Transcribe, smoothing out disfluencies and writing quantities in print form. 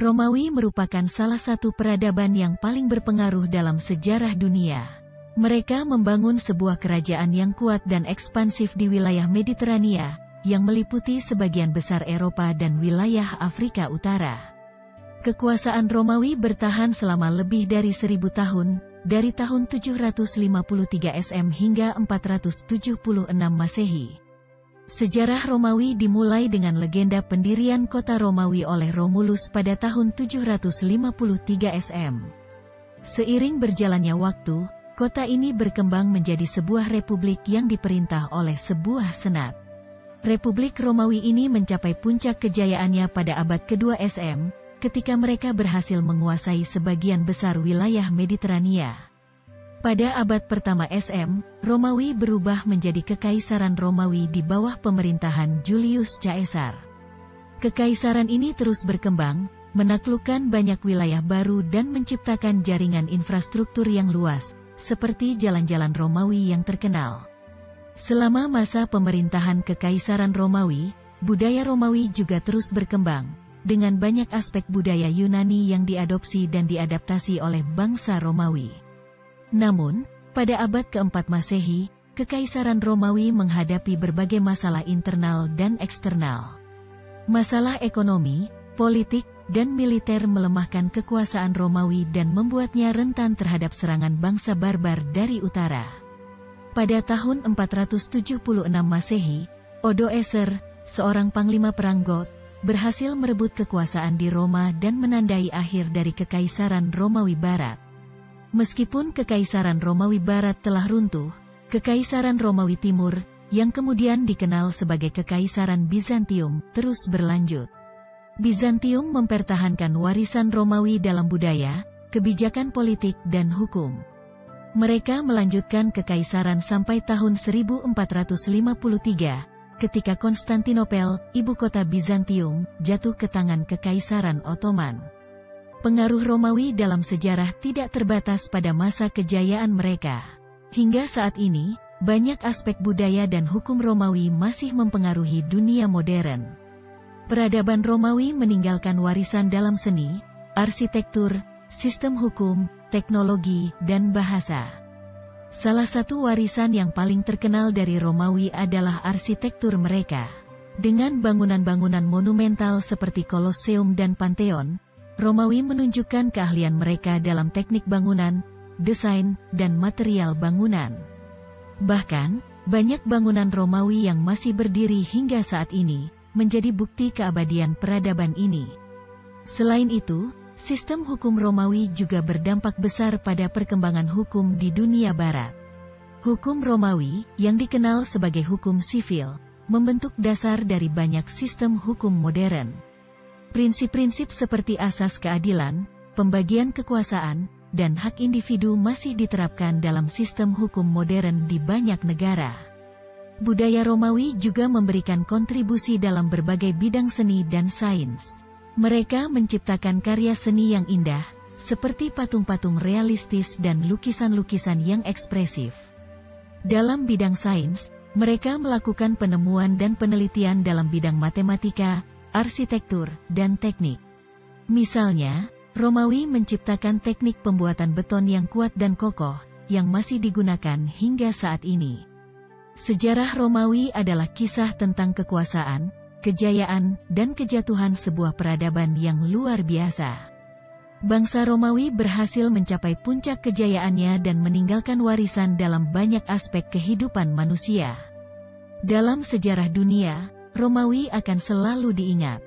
Romawi merupakan salah satu peradaban yang paling berpengaruh dalam sejarah dunia. Mereka membangun sebuah kerajaan yang kuat dan ekspansif di wilayah Mediterania, yang meliputi sebagian besar Eropa dan wilayah Afrika Utara. Kekuasaan Romawi bertahan selama lebih dari 1000 tahun, dari tahun 753 SM hingga 476 Masehi. Sejarah Romawi dimulai dengan legenda pendirian kota Romawi oleh Romulus pada tahun 753 SM. Seiring berjalannya waktu, kota ini berkembang menjadi sebuah republik yang diperintah oleh sebuah senat. Republik Romawi ini mencapai puncak kejayaannya pada abad kedua SM, ketika mereka berhasil menguasai sebagian besar wilayah Mediterania. Pada abad pertama SM, Romawi berubah menjadi Kekaisaran Romawi di bawah pemerintahan Julius Caesar. Kekaisaran ini terus berkembang, menaklukkan banyak wilayah baru dan menciptakan jaringan infrastruktur yang luas, seperti jalan-jalan Romawi yang terkenal. Selama masa pemerintahan Kekaisaran Romawi, budaya Romawi juga terus berkembang, dengan banyak aspek budaya Yunani yang diadopsi dan diadaptasi oleh bangsa Romawi. Namun, pada abad keempat Masehi, Kekaisaran Romawi menghadapi berbagai masalah internal dan eksternal. Masalah ekonomi, politik, dan militer melemahkan kekuasaan Romawi dan membuatnya rentan terhadap serangan bangsa barbar dari utara. Pada tahun 476 Masehi, Odoacer, seorang panglima perang Goth, berhasil merebut kekuasaan di Roma dan menandai akhir dari Kekaisaran Romawi Barat. Meskipun Kekaisaran Romawi Barat telah runtuh, Kekaisaran Romawi Timur, yang kemudian dikenal sebagai Kekaisaran Bizantium, terus berlanjut. Bizantium mempertahankan warisan Romawi dalam budaya, kebijakan politik dan hukum. Mereka melanjutkan kekaisaran sampai tahun 1453, ketika Konstantinopel, ibu kota Bizantium, jatuh ke tangan Kekaisaran Ottoman. Pengaruh Romawi dalam sejarah tidak terbatas pada masa kejayaan mereka. Hingga saat ini, banyak aspek budaya dan hukum Romawi masih mempengaruhi dunia modern. Peradaban Romawi meninggalkan warisan dalam seni, arsitektur, sistem hukum, teknologi, dan bahasa. Salah satu warisan yang paling terkenal dari Romawi adalah arsitektur mereka. Dengan bangunan-bangunan monumental seperti Kolosseum dan Pantheon, Romawi menunjukkan keahlian mereka dalam teknik bangunan, desain, dan material bangunan. Bahkan, banyak bangunan Romawi yang masih berdiri hingga saat ini, menjadi bukti keabadian peradaban ini. Selain itu, sistem hukum Romawi juga berdampak besar pada perkembangan hukum di dunia barat. Hukum Romawi, yang dikenal sebagai hukum sivil, membentuk dasar dari banyak sistem hukum modern. Prinsip-prinsip seperti asas keadilan, pembagian kekuasaan, dan hak individu masih diterapkan dalam sistem hukum modern di banyak negara. Budaya Romawi juga memberikan kontribusi dalam berbagai bidang seni dan sains. Mereka menciptakan karya seni yang indah, seperti patung-patung realistis dan lukisan-lukisan yang ekspresif. Dalam bidang sains, mereka melakukan penemuan dan penelitian dalam bidang matematika, arsitektur, dan teknik. Misalnya, Romawi menciptakan teknik pembuatan beton yang kuat dan kokoh, yang masih digunakan hingga saat ini. Sejarah Romawi adalah kisah tentang kekuasaan, kejayaan, dan kejatuhan sebuah peradaban yang luar biasa. Bangsa Romawi berhasil mencapai puncak kejayaannya dan meninggalkan warisan dalam banyak aspek kehidupan manusia. Dalam sejarah dunia, Romawi akan selalu diingat.